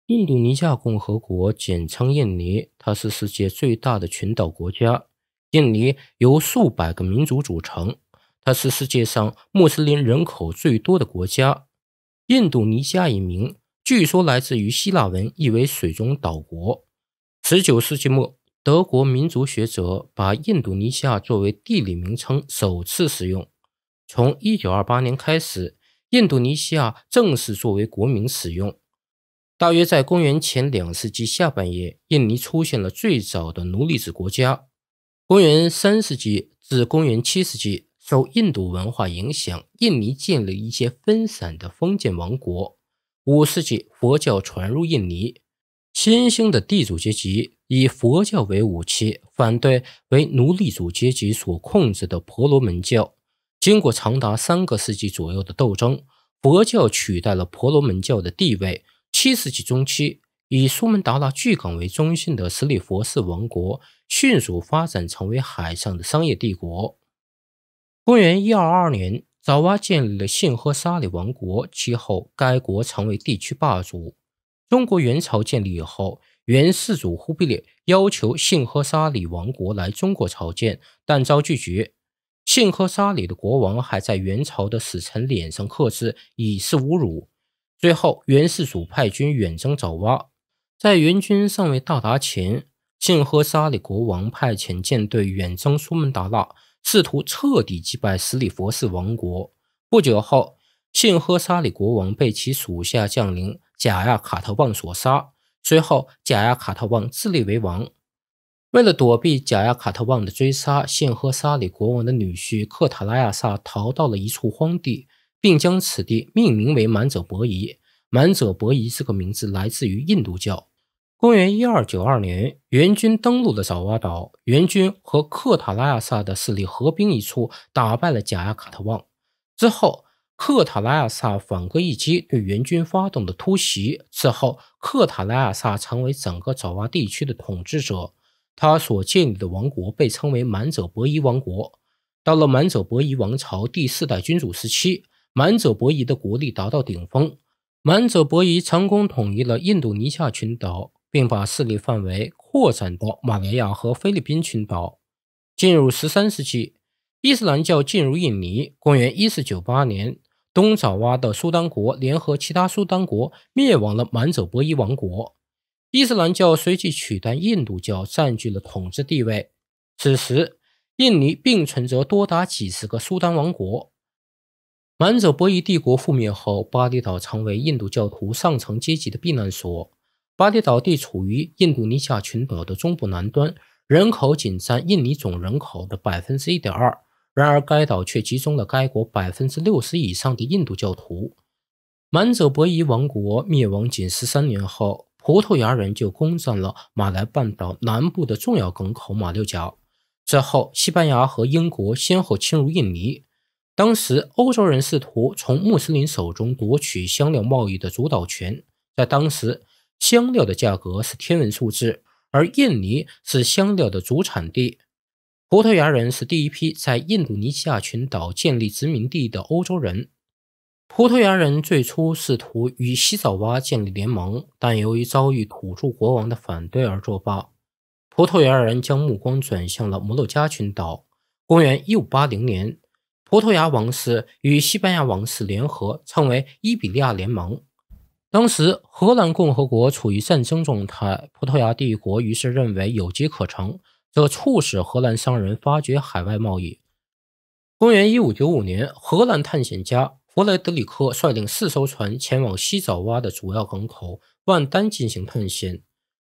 印度尼西亚共和国简称印尼，它是世界最大的群岛国家。印尼由数百个民族组成，它是世界上穆斯林人口最多的国家。印度尼西亚一名据说来自于希腊文，意为水中岛国。19世纪末，德国民族学者把印度尼西亚作为地理名称首次使用。从1928年开始，印度尼西亚正式作为国名使用。大约在公元前2世纪下半叶，印尼出现了最早的奴隶制国家。公元3世纪至公元7世纪，受印度文化影响，印尼建立一些分散的封建王国。5世纪，佛教传入印尼，新兴的地主阶级以佛教为武器，反对为奴隶主阶级所控制的婆罗门教。经过长达3个世纪左右的斗争，佛教取代了婆罗门教的地位。7世纪中期，以苏门答腊巨港为中心的斯里佛士王国迅速发展成为海上的商业帝国。公元122年，爪哇建立了信喝沙里王国，其后该国成为地区霸主。中国元朝建立以后，元世祖忽必烈要求信喝沙里王国来中国朝见，但遭拒绝。信喝沙里的国王还在元朝的使臣脸上刻字，以示侮辱。最后，元世祖派军远征爪哇，在元军尚未到达前，信喝沙里国王派遣舰队远征苏门答腊，试图彻底击败斯里佛士王国。不久后，信喝沙里国王被其属下将领贾亚卡特旺所杀，随后贾亚卡特旺自立为王。为了躲避贾亚卡特旺的追杀，信喝沙里国王的女婿克塔拉亚萨逃到了一处荒地，并将此地命名为满者伯夷。满者伯夷这个名字来自于印度教。公元1292年，元军登陆了爪哇岛，元军和克塔拉亚萨的势力合兵一处，打败了贾亚卡特旺。之后，克塔拉亚萨反戈一击，对元军发动了突袭。此后，克塔拉亚萨成为整个爪哇地区的统治者，他所建立的王国被称为满者伯夷王国。到了满者伯夷王朝第4代君主时期，满者伯夷的国力达到顶峰。满者伯夷成功统一了印度尼西亚群岛，并把势力范围扩展到马来亚和菲律宾群岛。进入13世纪，伊斯兰教进入印尼。公元1498年，东爪哇的苏丹国联合其他苏丹国灭亡了满者伯夷王国。伊斯兰教随即取代印度教，占据了统治地位。此时，印尼并存着多达几十个苏丹王国。满者伯夷帝国覆灭后，巴厘岛成为印度教徒上层阶级的避难所。巴厘岛地处于印度尼西亚群岛的中部南端，人口仅占印尼总人口的 1.2%， 然而该岛却集中了该国 60% 以上的印度教徒。满者伯夷王国灭亡仅13年后，葡萄牙人就攻占了马来半岛南部的重要港口马六甲。之后，西班牙和英国先后侵入印尼。当时，欧洲人试图从穆斯林手中夺取香料贸易的主导权。在当时，香料的价格是天文数字，而印尼是香料的主产地。葡萄牙人是第一批在印度尼西亚群岛建立殖民地的欧洲人。葡萄牙人最初试图与西爪哇建立联盟，但由于遭遇土著国王的反对而作罢。葡萄牙人将目光转向了摩洛加群岛。公元1580年，葡萄牙王室与西班牙王室联合，称为伊比利亚联盟。当时，荷兰共和国处于战争状态，葡萄牙帝国于是认为有机可乘，这促使荷兰商人发掘海外贸易。公元1595年，荷兰探险家弗雷德里克率领4艘船前往西爪哇的主要港口万丹进行探险。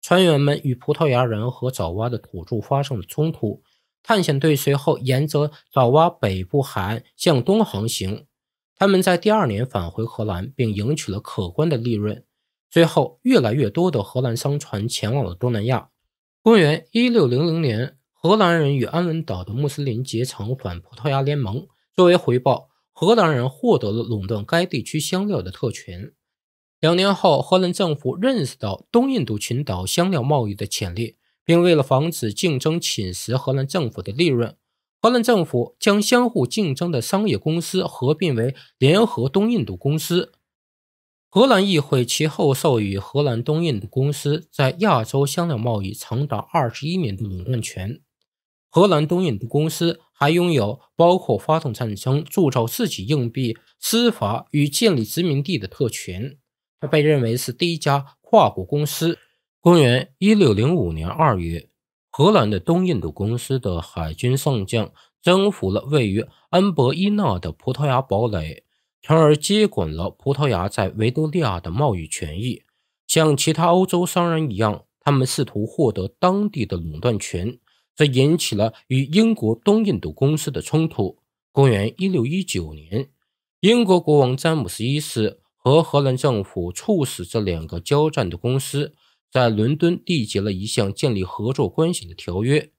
船员们与葡萄牙人和爪哇的土著发生了冲突。探险队随后沿着爪哇北部海岸向东航行，他们在第2年返回荷兰，并赢取了可观的利润。最后，越来越多的荷兰商船前往了东南亚。公元1600年，荷兰人与安文岛的穆斯林结成反葡萄牙联盟，作为回报，荷兰人获得了垄断该地区香料的特权。2年后，荷兰政府认识到东印度群岛香料贸易的潜力，并为了防止竞争侵蚀荷兰政府的利润，荷兰政府将相互竞争的商业公司合并为联合东印度公司。荷兰议会其后授予荷兰东印度公司在亚洲香料贸易长达21年的垄断权。荷兰东印度公司还拥有包括发动战争、铸造自己硬币、司法与建立殖民地的特权。它被认为是第一家跨国公司。公元1605年2月，荷兰的东印度公司的海军上将征服了位于恩博伊纳的葡萄牙堡垒，从而接管了葡萄牙在维多利亚的贸易权益。像其他欧洲商人一样，他们试图获得当地的垄断权，这引起了与英国东印度公司的冲突。公元1619年，英国国王詹姆斯一世和荷兰政府促使这两个交战的公司在伦敦缔结了一项建立合作关系的条约。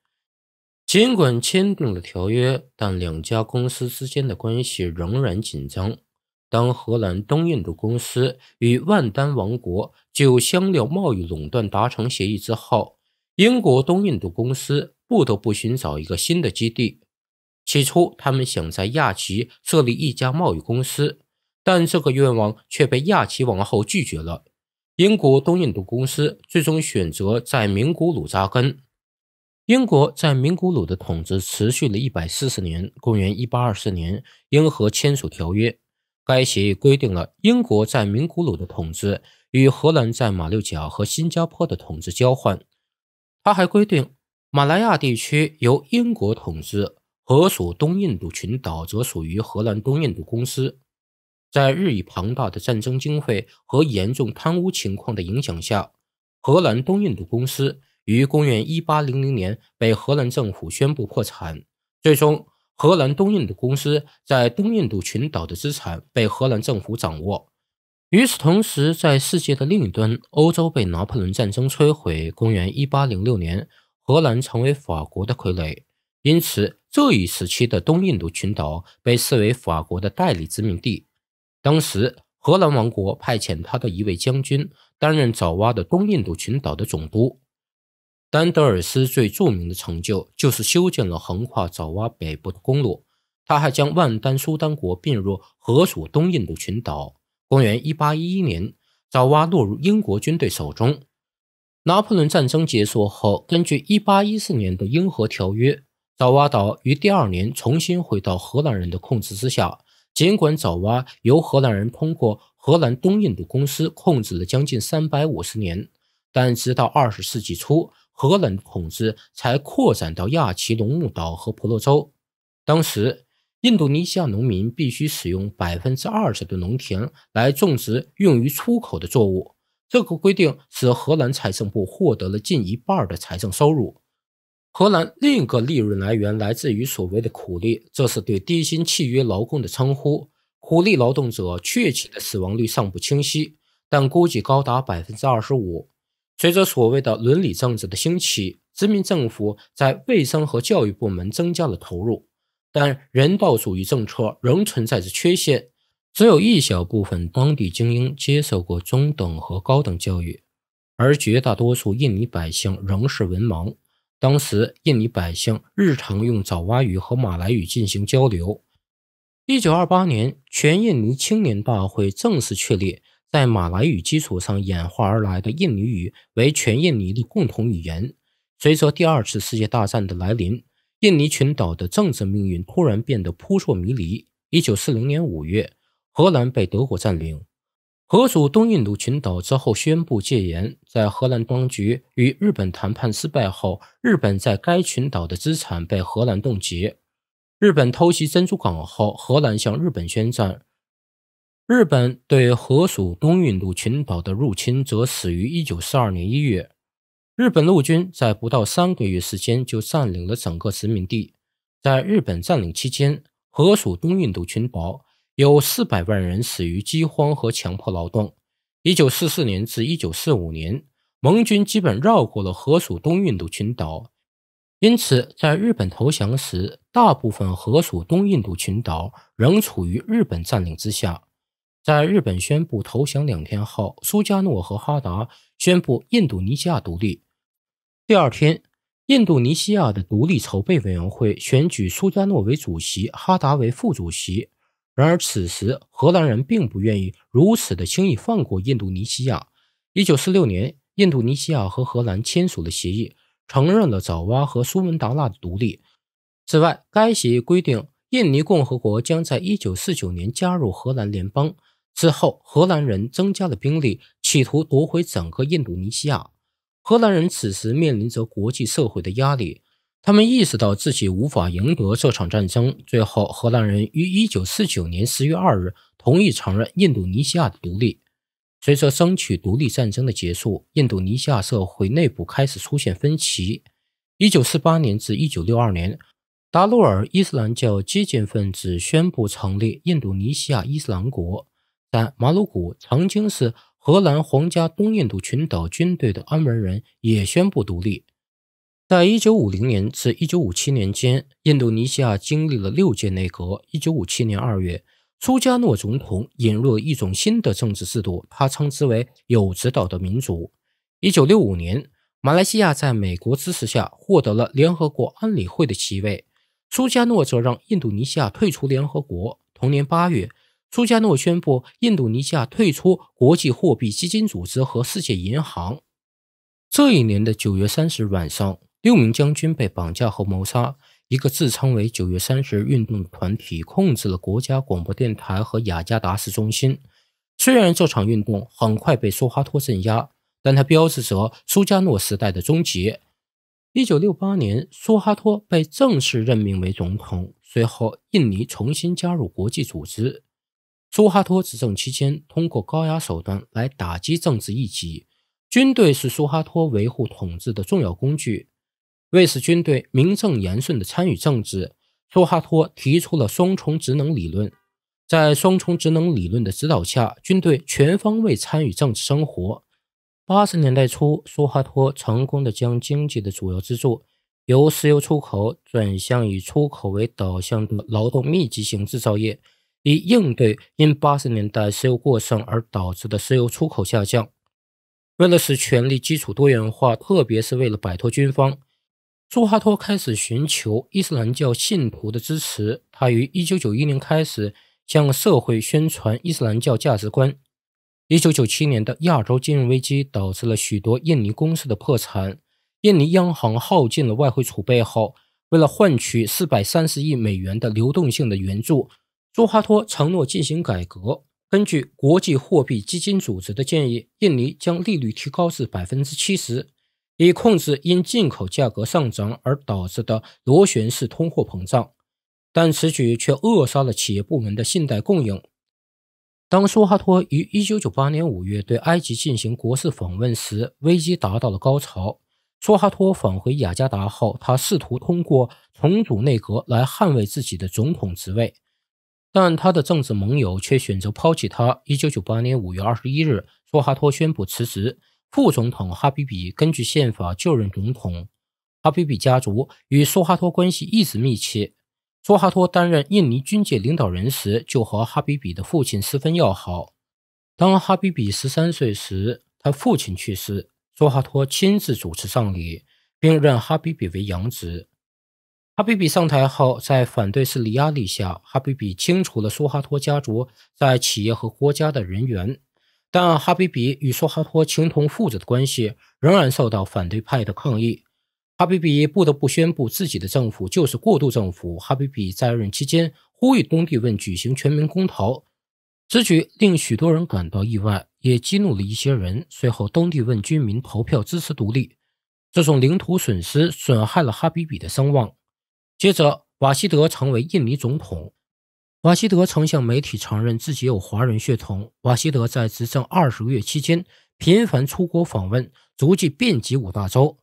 尽管签订了条约，但两家公司之间的关系仍然紧张。当荷兰东印度公司与万丹王国就香料贸易垄断达成协议之后，英国东印度公司不得不寻找一个新的基地。起初，他们想在亚齐设立一家贸易公司，但这个愿望却被亚齐王后拒绝了。英国东印度公司最终选择在名古鲁扎根。英国在名古鲁的统治持续了140年，公元1824年，英荷签署条约。该协议规定了英国在名古鲁的统治与荷兰在马六甲和新加坡的统治交换。它还规定马来亚地区由英国统治，荷属东印度群岛则属于荷兰东印度公司。在日益庞大的战争经费和严重贪污情况的影响下，荷兰东印度公司于公元1800年被荷兰政府宣布破产。最终，荷兰东印度公司在东印度群岛的资产被荷兰政府掌握。与此同时，在世界的另一端，欧洲被拿破仑战争摧毁。公元1806年，荷兰成为法国的傀儡，因此这一时期的东印度群岛被视为法国的代理殖民地。当时，荷兰王国派遣他的一位将军担任爪哇的东印度群岛的总督。丹德尔斯最著名的成就就是修建了横跨爪哇北部的公路，他还将万丹苏丹国并入荷属东印度群岛。公元1811年，爪哇落入英国军队手中。拿破仑战争结束后，根据1814年的英荷条约，爪哇岛于第2年重新回到荷兰人的控制之下。尽管爪哇由荷兰人通过荷兰东印度公司控制了将近350年，但直到20世纪初，荷兰的统治才扩展到亚齐龙目岛和婆罗洲。当时，印度尼西亚农民必须使用 20% 的农田来种植用于出口的作物，这个规定使荷兰财政部获得了近一半的财政收入。荷兰另一个利润来源来自于所谓的苦力，这是对低薪契约劳工的称呼。苦力劳动者确切的死亡率尚不清晰，但估计高达 25%。随着所谓的伦理政治的兴起，殖民政府在卫生和教育部门增加了投入，但人道主义政策仍存在着缺陷，只有一小部分当地精英接受过中等和高等教育，而绝大多数印尼百姓仍是文盲。当时，印尼百姓日常用爪哇语和马来语进行交流。1928年，全印尼青年大会正式确立在马来语基础上演化而来的印尼语为全印尼的共同语言。随着第2次世界大战的来临，印尼群岛的政治命运突然变得扑朔迷离。1940年5月，荷兰被德国占领，荷属东印度群岛之后宣布戒严。在荷兰当局与日本谈判失败后，日本在该群岛的资产被荷兰冻结。日本偷袭珍珠港后，荷兰向日本宣战。日本对荷属东印度群岛的入侵则始于1942年1月。日本陆军在不到3个月时间就占领了整个殖民地。在日本占领期间，荷属东印度群岛有400万人死于饥荒和强迫劳动。1944年至1945年，盟军基本绕过了荷属东印度群岛，因此在日本投降时，大部分荷属东印度群岛仍处于日本占领之下。在日本宣布投降2天后，苏加诺和哈达宣布印度尼西亚独立。第2天，印度尼西亚的独立筹备委员会选举苏加诺为主席，哈达为副主席。然而此时荷兰人并不愿意如此的轻易放过印度尼西亚。1946年，印度尼西亚和荷兰签署了协议，承认了爪哇和苏门答腊的独立。此外，该协议规定印尼共和国将在1949年加入荷兰联邦。之后，荷兰人增加了兵力，企图夺回整个印度尼西亚。荷兰人此时面临着国际社会的压力，他们意识到自己无法赢得这场战争。最后，荷兰人于1949年10月2日同意承认印度尼西亚的独立。随着争取独立战争的结束，印度尼西亚社会内部开始出现分歧。1948年至1962年，达鲁尔伊斯兰教激进分子宣布成立印度尼西亚伊斯兰国。在马鲁古曾经是荷兰皇家东印度群岛军队的安文人也宣布独立。在1950年至1957年间，印度尼西亚经历了6届内阁。1957年2月，苏加诺总统引入了一种新的政治制度，他称之为有指导的民主。1965年，马来西亚在美国支持下获得了联合国安理会的席位，苏加诺则让印度尼西亚退出联合国。同年8月，苏加诺宣布印度尼西亚退出国际货币基金组织和世界银行。这一年的9月30日晚上，6名将军被绑架后谋杀。一个自称为9月30日运动的团体控制了国家广播电台和雅加达市中心。虽然这场运动很快被苏哈托镇压，但它标志着苏加诺时代的终结。1968年，苏哈托被正式任命为总统，随后印尼重新加入国际组织。苏哈托执政期间，通过高压手段来打击政治异己，军队是苏哈托维护统治的重要工具。为使军队名正言顺地参与政治，苏哈托提出了双重职能理论。在双重职能理论的指导下，军队全方位参与政治生活。80年代初，苏哈托成功地将经济的主要支柱由石油出口转向以出口为导向的劳动密集型制造业，以应对因80年代石油过剩而导致的石油出口下降。为了使权力基础多元化，特别是为了摆脱军方，苏哈托开始寻求伊斯兰教信徒的支持。他于1991年开始向社会宣传伊斯兰教价值观。1997年的亚洲金融危机导致了许多印尼公司的破产。印尼央行耗尽了外汇储备后，为了换取430亿美元的流动性的援助，苏哈托承诺进行改革。根据国际货币基金组织的建议，印尼将利率提高至 70%， 以控制因进口价格上涨而导致的螺旋式通货膨胀，但此举却扼杀了企业部门的信贷供应。当苏哈托于1998年5月对埃及进行国事访问时，危机达到了高潮。苏哈托返回雅加达后，他试图通过重组内阁来捍卫自己的总统职位，但他的政治盟友却选择抛弃他。1998年5月21日，苏哈托宣布辞职，副总统哈比比根据宪法就任总统。哈比比家族与苏哈托关系一直密切。苏哈托担任印尼军界领导人时，就和哈比比的父亲十分要好。当哈比比13岁时，他父亲去世，苏哈托亲自主持葬礼，并任哈比比为养子。哈比比上台后，在反对势力压力下，哈比比清除了苏哈托家族在企业和国家的人员，但哈比比与苏哈托情同父子的关系仍然受到反对派的抗议。哈比比不得不宣布自己的政府就是过渡政府。哈比比在任期间呼吁东帝汶举行全民公投，此举令许多人感到意外，也激怒了一些人。随后东帝汶居民投票支持独立，这种领土损失损害了哈比比的声望。接着瓦希德成为印尼总统。瓦希德曾向媒体承认自己有华人血统。瓦希德在执政20个月期间频繁出国访问，足迹遍及5大洲。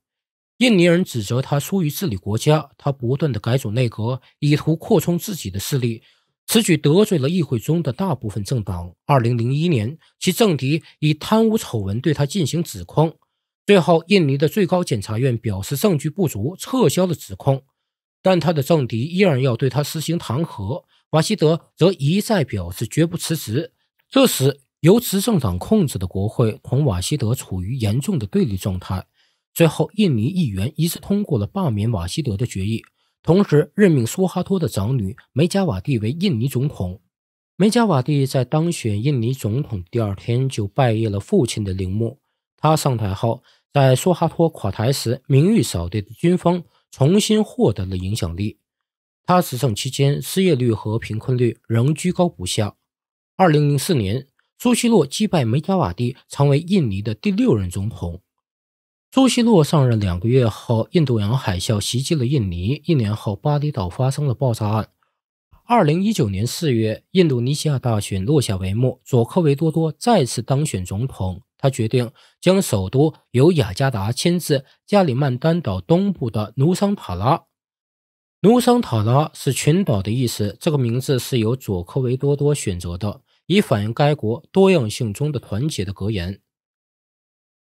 印尼人指责他疏于治理国家，他不断地改组内阁，以图扩充自己的势力。此举得罪了议会中的大部分政党。2001年，其政敌以贪污丑闻对他进行指控。最后，印尼的最高检察院表示证据不足，撤销了指控。但他的政敌依然要对他实行弹劾。瓦希德则一再表示绝不辞职。这时，由执政党控制的国会同瓦希德处于严重的对立状态。最后，印尼议员一致通过了罢免瓦希德的决议，同时任命苏哈托的长女梅加瓦蒂为印尼总统。梅加瓦蒂在当选印尼总统第二天就拜谒了父亲的陵墓。他上台后，在苏哈托垮台时名誉扫地的军方重新获得了影响力。他执政期间，失业率和贫困率仍居高不下。2004年，苏西洛击败梅加瓦蒂，成为印尼的第6任总统。苏西洛上任2个月后，印度洋海啸袭击了印尼。1年后，巴厘岛发生了爆炸案。2019年4月，印度尼西亚大选落下帷幕，佐科维多多再次当选总统。他决定将首都由雅加达迁至加里曼丹岛东部的努桑塔拉。努桑塔拉是群岛的意思，这个名字是由佐科维多多选择的，以反映该国多样性中的团结的格言。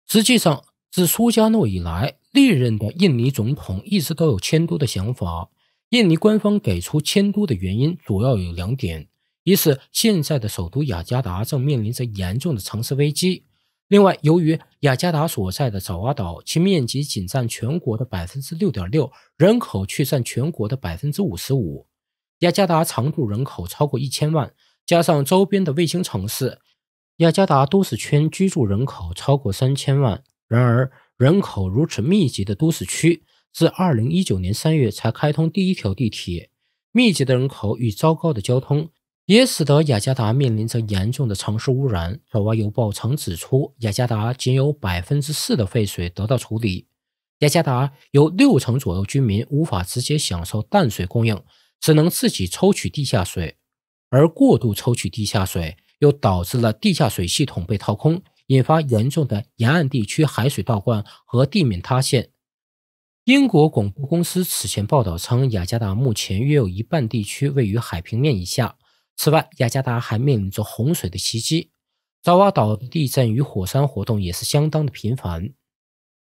实际上，自苏加诺以来，历任的印尼总统一直都有迁都的想法。印尼官方给出迁都的原因主要有2点：一是现在的首都雅加达正面临着严重的城市危机；另外，由于雅加达所在的爪哇岛，其面积仅占全国的 6.6%， 人口却占全国的 55%。雅加达常住人口超过1000万，加上周边的卫星城市，雅加达都市圈居住人口超过3000万。然而，人口如此密集的都市区，自2019年3月才开通第1条地铁。密集的人口与糟糕的交通也使得雅加达面临着严重的城市污染。爪哇邮报曾指出，雅加达仅有 4% 的废水得到处理。雅加达有60%左右居民无法直接享受淡水供应，只能自己抽取地下水，而过度抽取地下水又导致了地下水系统被掏空，引发严重的沿岸地区海水倒灌和地面塌陷。英国广播公司此前报道称，雅加达目前约有一半地区位于海平面以下。此外，雅加达还面临着洪水的袭击，爪哇岛的地震与火山活动也是相当的频繁。